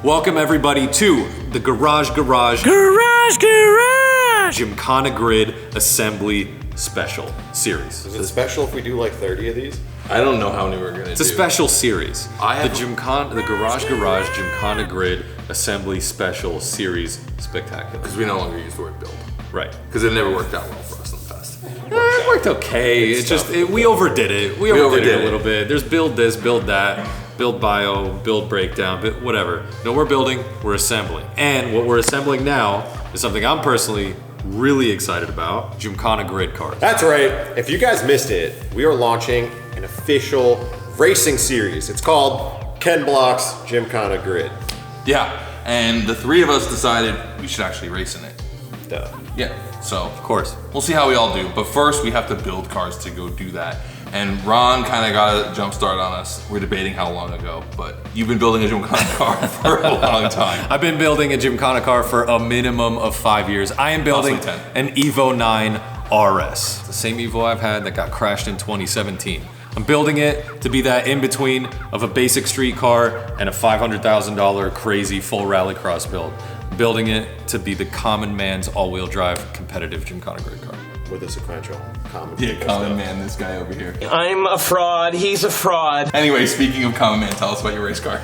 Welcome everybody to the Garage Gymkhana GRiD Assembly Special Series. Is it special if we do like 30 of these? I don't know how many we're gonna do. It's a special series. The Garage Gymkhana GRiD Assembly Special Series Spectacular. Because we no longer use the word build. Right. Because it never worked out well for us in the past. It worked okay. We overdid it. We overdid it a little bit. There's build this, build that, build bio, build breakdown, but whatever. No, we're building, we're assembling. And what we're assembling now is something I'm personally really excited about, Gymkhana GRiD cars. That's right. If you guys missed it, we are launching an official racing series. It's called Ken Block's Gymkhana GRiD. Yeah, and the three of us decided we should actually race in it. Duh. Yeah, so Of course. we'll see how we all do. But first we have to build cars to go do that. And Ron kind of got a jump start on us. We're debating how long ago, but you've been building a Gymkhana car for a long time. I've been building a Gymkhana car for a minimum of 5 years. I am building an Evo 9 RS. It's the same Evo I've had that got crashed in 2017. I'm building it to be that in-between of a basic street car and a $500,000 crazy full rallycross build. I'm building it to be the common man's all-wheel drive competitive Gymkhana GRiD car. With a sequential common. Yeah, common man, this guy over here. I'm a fraud, he's a fraud. Anyway, speaking of common man, tell us about your race car.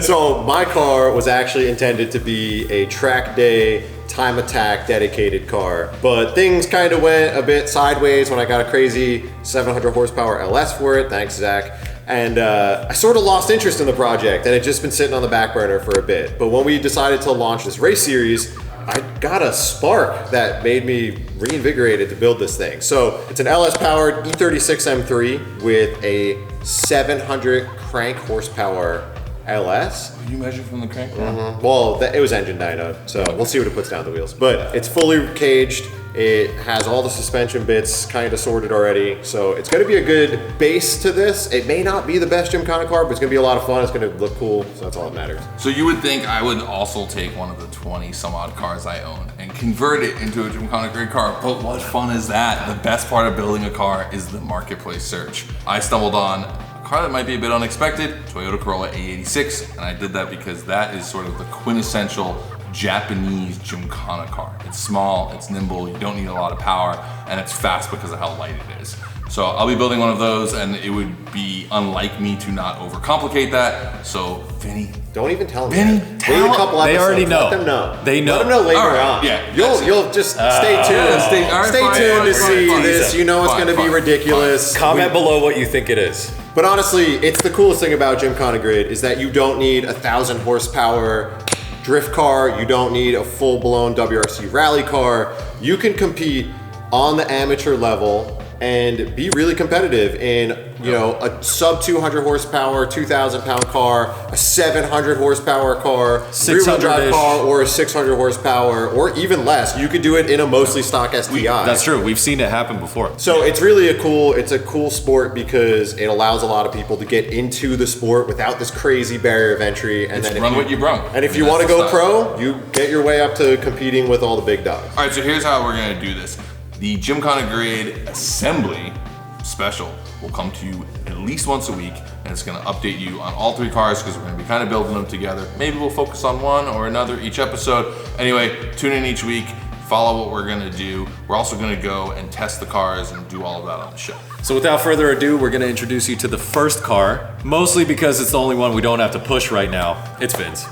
So my car was actually intended to be a track day, time attack dedicated car, but things kind of went a bit sideways when I got a crazy 700 horsepower LS for it. Thanks, Zach. And I sort of lost interest in the project and it just been sitting on the back burner for a bit. But when we decided to launch this race series, I got a spark that made me reinvigorated to build this thing. So it's an LS powered E36 M3 with a 700 crank horsepower LS. You measure from the crank? Well, it was engine dyno, so we'll see what it puts down the wheels. But it's fully caged. It has all the suspension bits kind of sorted already. So it's gonna be a good base to this. It may not be the best Gymkhana car, but it's gonna be a lot of fun. It's gonna look cool, so that's all that matters. So you would think I would also take one of the 20 some odd cars I own and convert it into a Gymkhana GRiD car, but what fun is that? The best part of building a car is the marketplace search. I stumbled on a car that might be a bit unexpected, Toyota Corolla A86, and I did that because that is sort of the quintessential Japanese Gymkhana car. It's small, it's nimble, you don't need a lot of power, and it's fast because of how light it is. So I'll be building one of those, and it would be unlike me to not overcomplicate that. So Vinny, Don't even tell them. Vinny, yet. tell Wait a them. couple They episodes. already know. Let them know. They know. Let them know later All right, on. yeah, You'll just stay tuned. stay tuned to see fine. this. You know it's Fine, going to be fine, ridiculous. Comment below what you think it is. But honestly, it's the coolest thing about Gymkhana GRiD is that you don't need a 1,000 horsepower drift car. You don't need a full-blown WRC rally car. You can compete on the amateur level and be really competitive in, you know, a sub 200 horsepower, 2,000 pound car, a 700 horsepower car, 600-ish. rear-wheel drive car, or a 600 horsepower, or even less. You could do it in a mostly stock STI. That's true. We've seen it happen before. So it's really it's a cool sport because it allows a lot of people to get into the sport without this crazy barrier of entry. And then run what you brung. And if I you mean, want to that's go the pro, you get your way up to competing with all the big dogs. All right, so here's how we're gonna do this. The Gymkhana GRiD Assembly Special will come to you at least once a week, and it's gonna update you on all three cars because we're gonna be kind of building them together. Maybe we'll focus on one or another each episode. Anyway, tune in each week, follow what we're gonna do. We're also gonna go and test the cars and do all of that on the show. So without further ado, we're gonna introduce you to the first car, mostly because it's the only one we don't have to push right now. It's Vin's.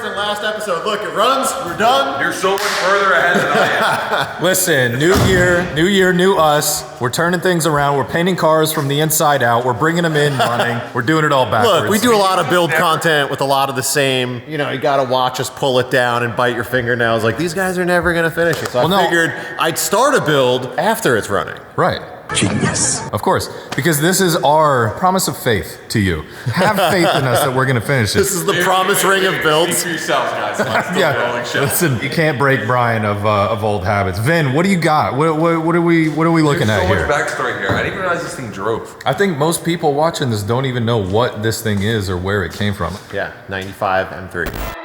Last episode. Look, it runs. We're done. You're so much further ahead than I am. Listen, new year, new us. We're turning things around. We're painting cars from the inside out. We're bringing them in running. We're doing it all backwards. Look, we do a lot of build content with a lot of the same, you know, you gotta watch us pull it down and bite your fingernails. Like, these guys are never gonna finish it. So I figured I'd start a build after it's running. Right. Genius. Of course, because this is our promise of faith to you. Have faith in us that we're going to finish this. This is the promise ring of builds. Speak for yourselves, guys. Yeah, listen, you can't break Brian of old habits. Vin, what do you got? What are we looking at here? There's so much backstory here. I didn't even realize this thing drove. I think most people watching this don't even know what this thing is or where it came from. Yeah, 95 M3.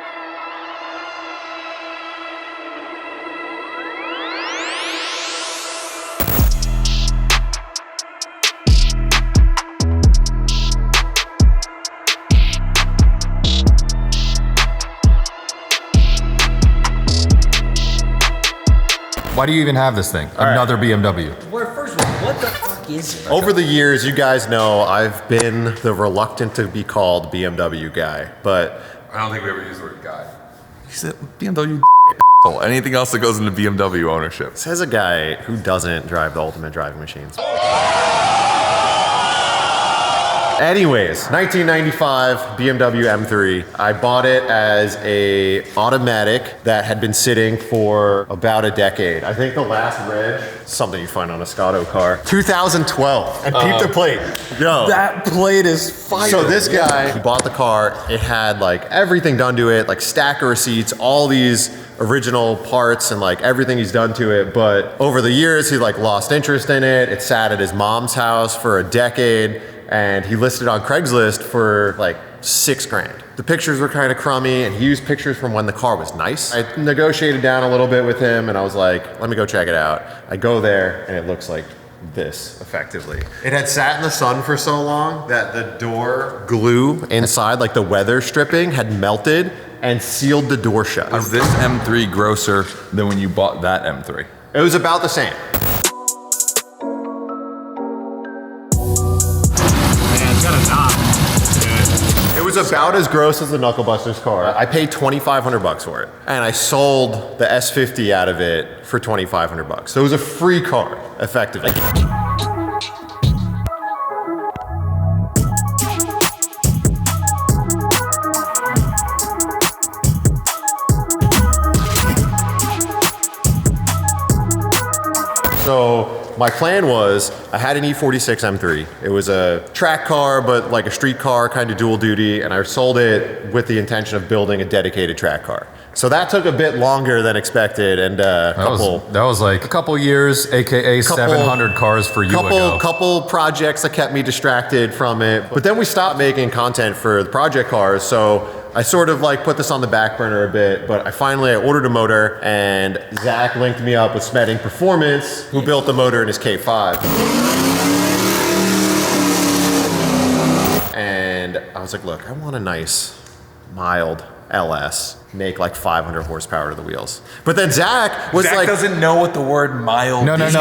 Why do you even have this thing? Another BMW. Well, first of all, what the fuck is it? Over the years, you guys know I've been the reluctant to be called BMW guy, but I don't think we ever use the word guy. He said BMW. Anything else that goes into BMW ownership. says a guy who doesn't drive the ultimate driving machines. Anyways, 1995 BMW M3. I bought it as a automatic that had been sitting for about a decade. I think the last reg, something you find on a Scotto car, 2012. And peep the plate. Yo. That plate is fire. So this guy, he bought the car. It had like everything done to it, like stack of receipts, all these original parts and like everything he's done to it. But over the years, he like lost interest in it. It sat at his mom's house for a decade. And he listed on Craigslist for like $6 grand. The pictures were kind of crummy, and he used pictures from when the car was nice. I negotiated down a little bit with him, and I was like, let me go check it out. I go there, and it looks like this, effectively. It had sat in the sun for so long that the door glue inside, like the weather stripping, had melted and sealed the door shut. Is this M3 grosser than when you bought that M3? It was about the same. It was about as gross as the Knucklebuster's car. I paid $2,500 for it, and I sold the S50 out of it for $2,500. So it was a free car, effectively. So my plan was, I had an E36 M3. It was a track car, but like a street car, kind of dual duty, and I sold it with the intention of building a dedicated track car. So that took a bit longer than expected, and that was like a couple years, aka 700 cars for you ago. Couple projects that kept me distracted from it. But then we stopped making content for the project cars, so I sort of like put this on the back burner a bit, but I ordered a motor, and Zach linked me up with Smeding Performance, who built the motor in his K5. And I was like, look, I want a nice, mild LS, make like 500 horsepower to the wheels. But then Zach was Zach like, doesn't know what the word mild No. This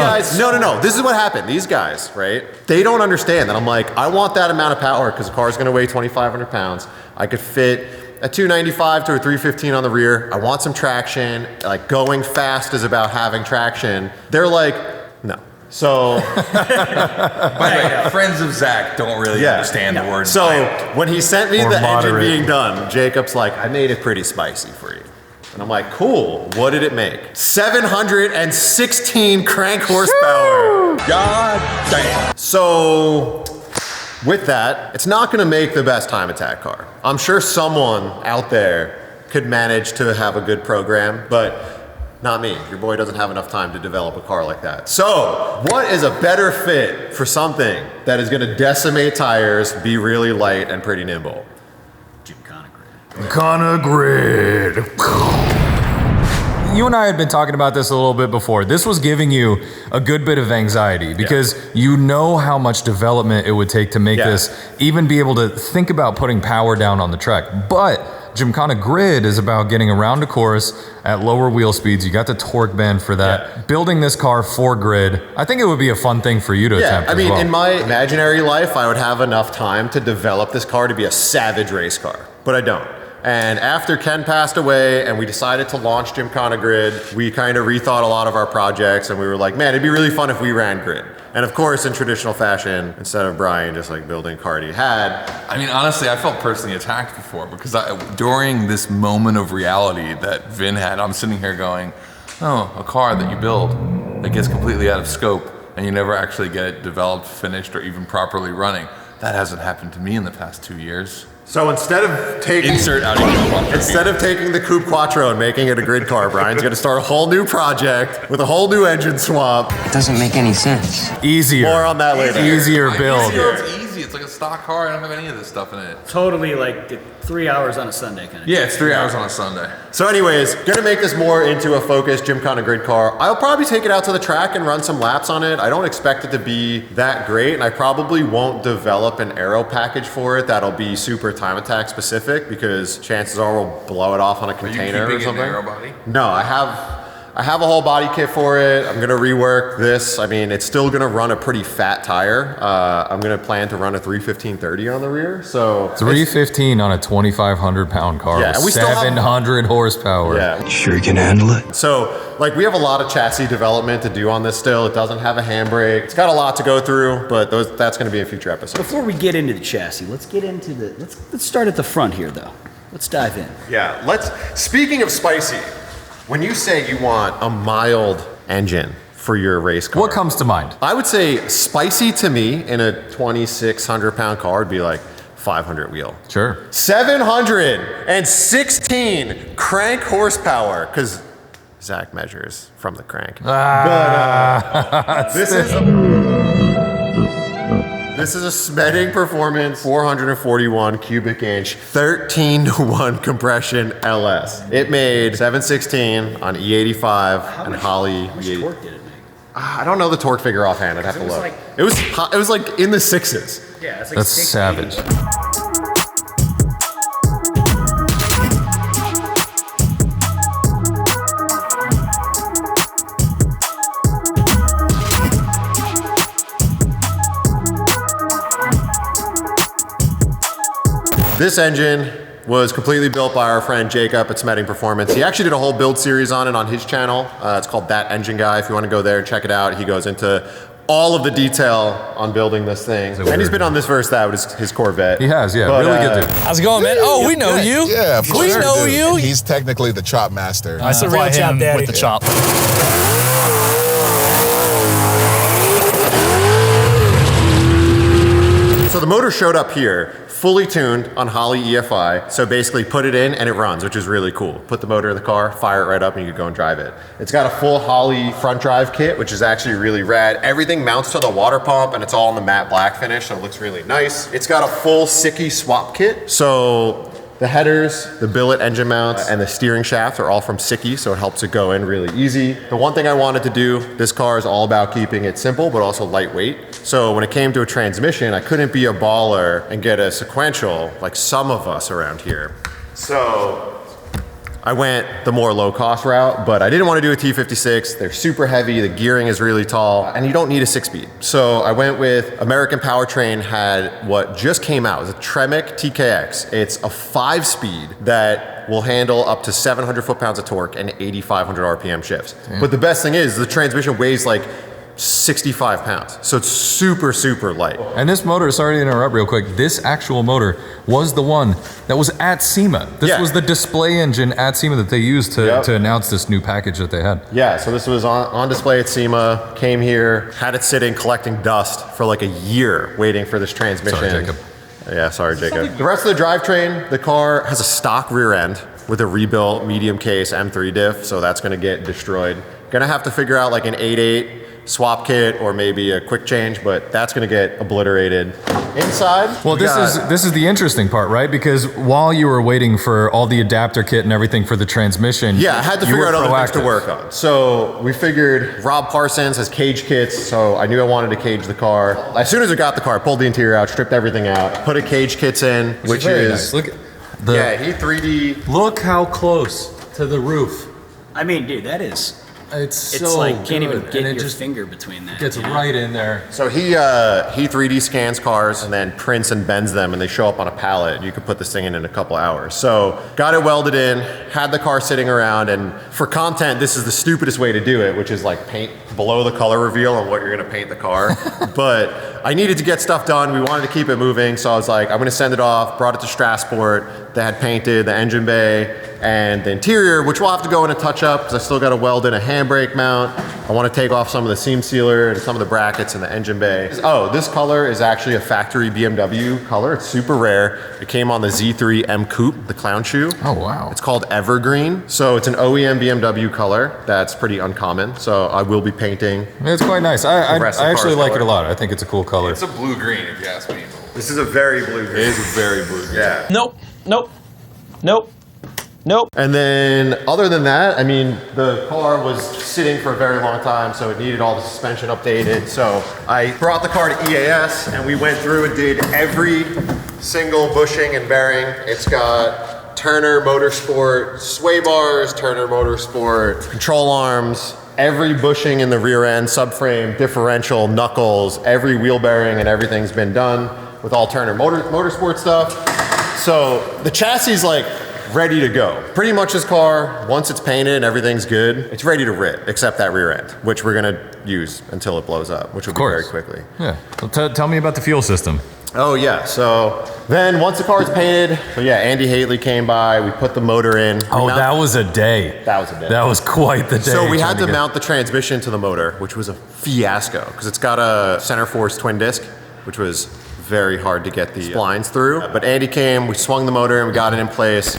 is what happened. These guys, right? They don't understand that I'm like, I want that amount of power because the car's gonna weigh 2,500 pounds. I could fit a 295 to a 315 on the rear. I want some traction. Like going fast is about having traction. They're like, no. So, friends of Zach don't really understand the word. So mild. when he sent me Or the moderate. engine being done, Jacob's like, I made it pretty spicy for you. And I'm like, cool. What did it make? 716 crank horsepower. God damn. So with that, it's not gonna make the best time attack car. I'm sure someone out there could manage to have a good program, but not me. Your boy doesn't have enough time to develop a car like that. So what is a better fit for something that is gonna decimate tires, be really light and pretty nimble? Gymkhana GRiD. You and I had been talking about this a little bit before. This was giving you a good bit of anxiety because you know how much development it would take to make this, even be able to think about putting power down on the track. But Gymkhana GRiD is about getting around a course at lower wheel speeds. You got the torque band for that. Building this car for GRiD, I think it would be a fun thing for you to attempt as well. In my imaginary life, I would have enough time to develop this car to be a savage race car, but I don't. And after Ken passed away and we decided to launch Gymkhana GRiD, we kind of rethought a lot of our projects, and we were like, man, it'd be really fun if we ran GRiD. And of course, in traditional fashion, instead of Brian just like building a car he had. I mean, honestly, I felt personally attacked before because during this moment of reality that Vin had, I'm sitting here going, oh, a car that you build that gets completely out of scope and you never actually get it developed, finished, or even properly running. That hasn't happened to me in the past 2 years. So instead of taking the Coupe Quattro and making it a GRiD car, Brian's gonna start a whole new project with a whole new engine swap. It doesn't make any sense. Easier. More on that later. Easier build. It's easy. It's like a stock car. I don't have any of this stuff in it. Totally like 3 hours on a Sunday kind of. Yeah, it's 3 hours on a Sunday. So anyways, gonna make this more into a focused Gymkhana GRiD car. I'll probably take it out to the track and run some laps on it. I don't expect it to be that great, and I probably won't develop an aero package for it that'll be super time attack specific, because chances are we'll blow it off on a container or something. An aero body? No, I have I have a whole body kit for it. I'm gonna rework this. I mean, it's still gonna run a pretty fat tire. I'm gonna plan to run a 315/30 on the rear. So 315 on a 2,500 pound car Yeah, with and we still have- 700 horsepower. yeah. Sure you can handle it? So, like, we have a lot of chassis development to do on this still. It doesn't have a handbrake. It's got a lot to go through, but that's going to be a future episode. Before we get into the chassis, let's get into let's start at the front here though. Let's dive in. Yeah, speaking of spicy, when you say you want a mild engine for your race car, What comes to mind? I would say spicy to me in a 2,600 pound car would be like 500 wheel. Sure. 716 crank horsepower, because Zach measures from the crank. This is a Smeding Performance 441 cubic inch 13:1 compression LS. It made 716 on E85 and Holley. How much torque did it make? I don't know the torque figure offhand. I'd have to was look. like- It was like in the sixes. Yeah, it's like That's 680. savage. This engine was completely built by our friend Jacob at Smeding Performance. He actually did a whole build series on it on his channel. It's called That Engine Guy. If you want to go there and check it out, he goes into all of the detail on building this thing. And he's been on this verse that with his Corvette. He has, yeah. But, really good dude. How's it going, man? Oh, we know you. Yeah, for We sure, know dude. you. He's technically the chop master. That's a real chop daddy. with the chop. So the motor showed up here, fully tuned on Holley EFI. So basically put it in and it runs, which is really cool. Put the motor in the car, fire it right up, and you can go and drive it. It's got a full Holley front drive kit, which is actually really rad. Everything mounts to the water pump and it's all in the matte black finish, so it looks really nice. It's got a full Sikky swap kit. So the headers, the billet engine mounts, and the steering shaft are all from Sikky, so it helps it go in really easy. The one thing I wanted to do, this car is all about keeping it simple, but also lightweight. So when it came to a transmission, I couldn't be a baller and get a sequential like some of us around here. So I went the more low-cost route, but I didn't want to do a T56. They're super heavy, the gearing is really tall, and you don't need a 6-speed. So I went with American Powertrain had what just came out. It was a Tremec TKX. It's a 5-speed that will handle up to 700 foot-pounds of torque and 8,500 RPM shifts. But the best thing is the transmission weighs like 65 pounds. So it's super, super light. And this motor, sorry to interrupt real quick, this actual motor was the one that was at SEMA. This was the display engine at SEMA that they used to announce this new package that they had. Yeah, so this was on display at SEMA, came here, had it sitting collecting dust for like a year waiting for this transmission. Sorry, Jacob. Yeah, sorry, Jacob. The rest of the drivetrain, the car has a stock rear end with a rebuilt medium case M3 diff, so that's gonna get destroyed. Gonna have to figure out like an 8.8 swap kit or maybe a quick change, but that's gonna get obliterated. Inside, Well, this is the interesting part, right? Because while you were waiting for all the adapter kit and everything for the transmission, yeah, I had to you figure were out other things to proactive. work on. So we figured Rob Parsons has cage kits, so I knew I wanted to cage the car. As soon as I got the car, I pulled the interior out, stripped everything out, put a cage kits in, which Very is nice. Look at the, yeah, he 3D. Look how close to the roof. I mean, dude, that is. It's It's so like can't even good, get and your it just finger between that. gets you know? right in there. So he 3D scans cars and then prints and bends them, and they show up on a pallet. You could put this thing in a couple hours. So got it welded in, had the car sitting around, and for content, this is the stupidest way to do it, which is like paint below the color reveal on what you're gonna paint the car. But I needed to get stuff done. We wanted to keep it moving, so I was like, I'm gonna send it off. Brought it to Strassport. They had painted the engine bay and the interior, which we'll have to go in and touch up because I still got to weld in a handbrake mount. I want to take off some of the seam sealer and some of the brackets in the engine bay. Oh, this color is actually a factory BMW color. It's super rare. It came on the Z3 M Coupe, the clown shoe. Oh, wow. It's called Evergreen. So it's an OEM BMW color that's pretty uncommon. So I will be painting. It's quite nice. I rest of the actually car's like it a color. lot. I think it's a cool color. It's a blue-green, if you ask me. This is a very blue green. It is very blue-green. Yeah. Nope. Nope. Nope. Nope. And then other than that, I mean, the car was sitting for a very long time, so it needed all the suspension updated. So I brought the car to EAS and we went through and did every single bushing and bearing. It's got Turner Motorsport sway bars, Turner Motorsport control arms, every bushing in the rear end, subframe, differential, knuckles, every wheel bearing and everything's been done with all Turner Motorsport stuff. So the chassis is like ready to go. Pretty much this car, once it's painted and everything's good, it's ready to rip, except that rear end, which we're gonna use until it blows up, which will be very quickly. Yeah, well, tell me about the fuel system. Oh yeah, so then once the car is painted, so yeah, Andy Haley came by, we put the motor in. Oh, that was a day. That was a day. That was quite the day. So we had to mount the transmission to the motor, which was a fiasco, because it's got a center force twin disc, which was very hard to get the splines through. But Andy came, we swung the motor and we got it in place.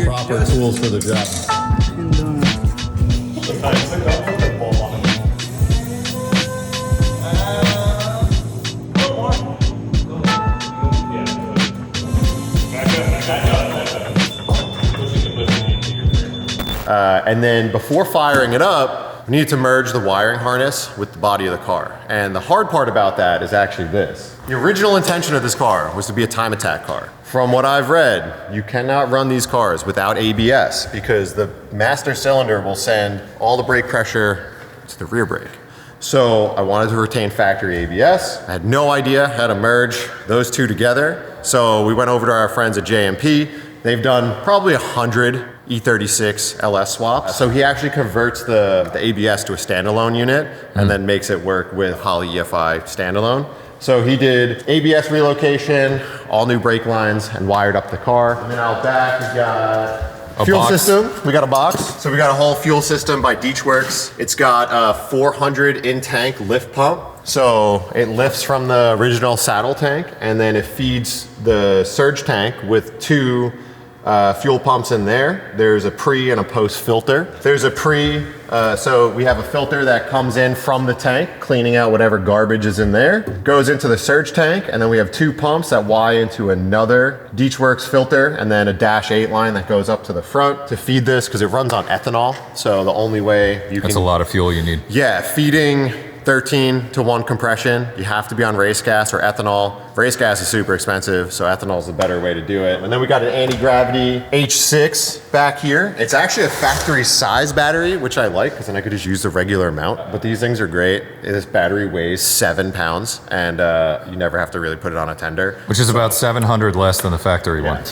Proper tools for the job. And then before firing it up, we needed to merge the wiring harness with the body of the car. And the hard part about that is actually this. The original intention of this car was to be a time attack car. From what I've read, you cannot run these cars without ABS because the master cylinder will send all the brake pressure to the rear brake. So I wanted to retain factory ABS. I had no idea how to merge those two together. So we went over to our friends at JMP. They've done probably 100 E36 LS swaps. So he actually converts the ABS to a standalone unit and then makes it work with Holley EFI standalone. So he did ABS relocation, all new brake lines, and wired up the car. And then out back, we got fuel system. We got a box. So we got a whole fuel system by Deechworks. It's got a 400 in-tank lift pump. So it lifts from the original saddle tank, and then it feeds the surge tank with two fuel pumps in there. There's a pre and a post filter. There's a pre, so we have a filter that comes in from the tank, cleaning out whatever garbage is in there. Goes into the surge tank, and then we have two pumps that Y into another Deechworks filter, and then a -8 line that goes up to the front to feed this, because it runs on ethanol. So the only way you can... That's a lot of fuel you need. Yeah, feeding 13-to-1 compression. You have to be on race gas or ethanol. Race gas is super expensive, so ethanol is the better way to do it. And then we got an anti-gravity H6 back here. It's actually a factory size battery, which I like, because then I could just use the regular amount. But these things are great. This battery weighs 7 pounds, and you never have to really put it on a tender. Which is about 700 less than the factory one.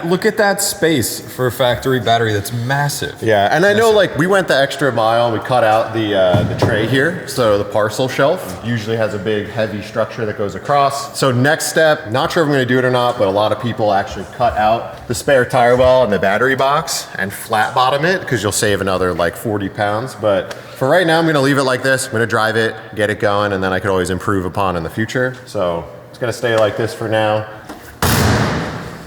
Look at that space for a factory battery. That's massive. Yeah, and I know like we went the extra mile. We cut out the tray here, so the parcel shelf usually has a big heavy structure that goes across. So next step, not sure if I'm gonna do it or not, but a lot of people actually cut out the spare tire well and the battery box and flat bottom it, because you'll save another like 40 pounds. But for right now, I'm gonna leave it like this. I'm gonna drive it, get it going, and then I could always improve upon in the future. So it's gonna stay like this for now.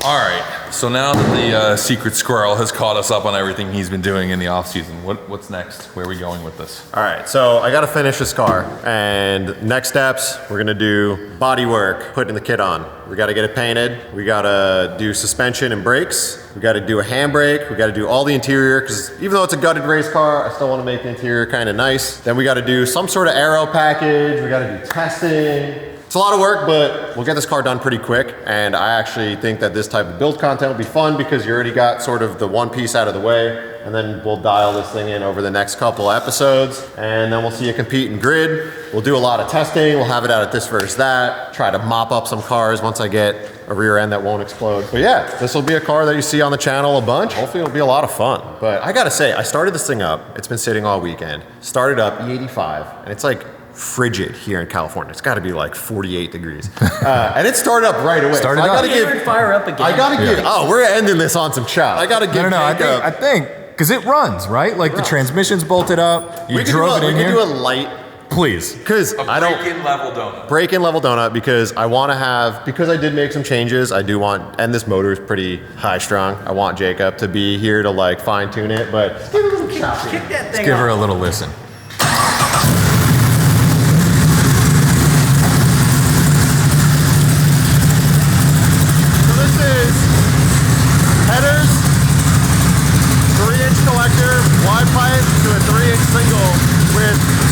All right, so now that the secret squirrel has caught us up on everything he's been doing in the off season, what's next? Where are we going with this? All right, so I gotta finish this car, and next steps, we're gonna do body work, putting the kit on. We gotta get it painted, we gotta do suspension and brakes, we gotta do a handbrake, we gotta do all the interior, because even though it's a gutted race car, I still wanna make the interior kinda nice. Then we gotta do some sort of aero package, we gotta do testing. It's a lot of work, but we'll get this car done pretty quick, and I actually think that this type of build content will be fun because you already got sort of the one piece out of the way, and then we'll dial this thing in over the next couple episodes, and then we'll see you compete in GRiD. We'll do a lot of testing, we'll have it out at this versus that, try to mop up some cars once I get a rear end that won't explode. But yeah, this will be a car that you see on the channel a bunch. Hopefully it'll be a lot of fun. But I gotta say, I started this thing up, it's been sitting all weekend, started up E85, and it's like frigid here in California. It's got to be like 48 degrees. And it started up right away. Started up. Fire up again. I got to give, oh, we're ending this on some chow. I got to give I think, because it runs, right? Like the transmission's bolted up, you drove it in here. We can do a light. Please. Because I don't. Break-in level donut. Break-in level donut, because I want to have, because I did make some changes, I do want, and this motor is pretty high strung. I want Jacob to be here to like fine tune it, but give it a little choppy. Let's give her a little listen.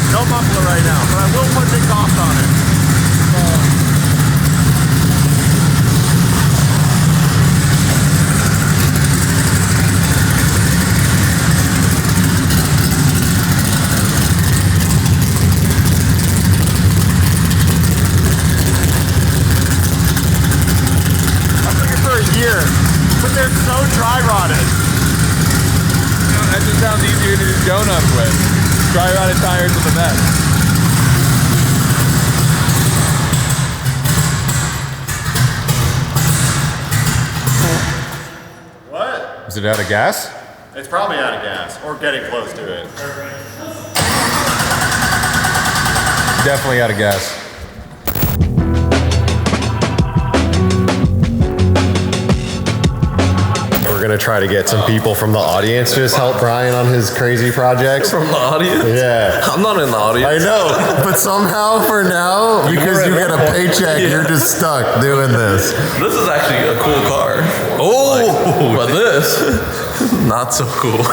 No muffler right now, but I will put exhaust on it. easier, but they're so dry rotted. That just sounds easier to do donuts with. Dry rotted tires are the best. What? Is it out of gas? It's probably out of gas, or getting close to it. Definitely out of gas. We're gonna try to get some people from the audience to just help Brian on his crazy projects. From the audience? Yeah. I'm not in the audience. I know, but somehow for now, because you get a paycheck, you're just stuck doing this. This is actually a cool car. Oh! But this, not so cool.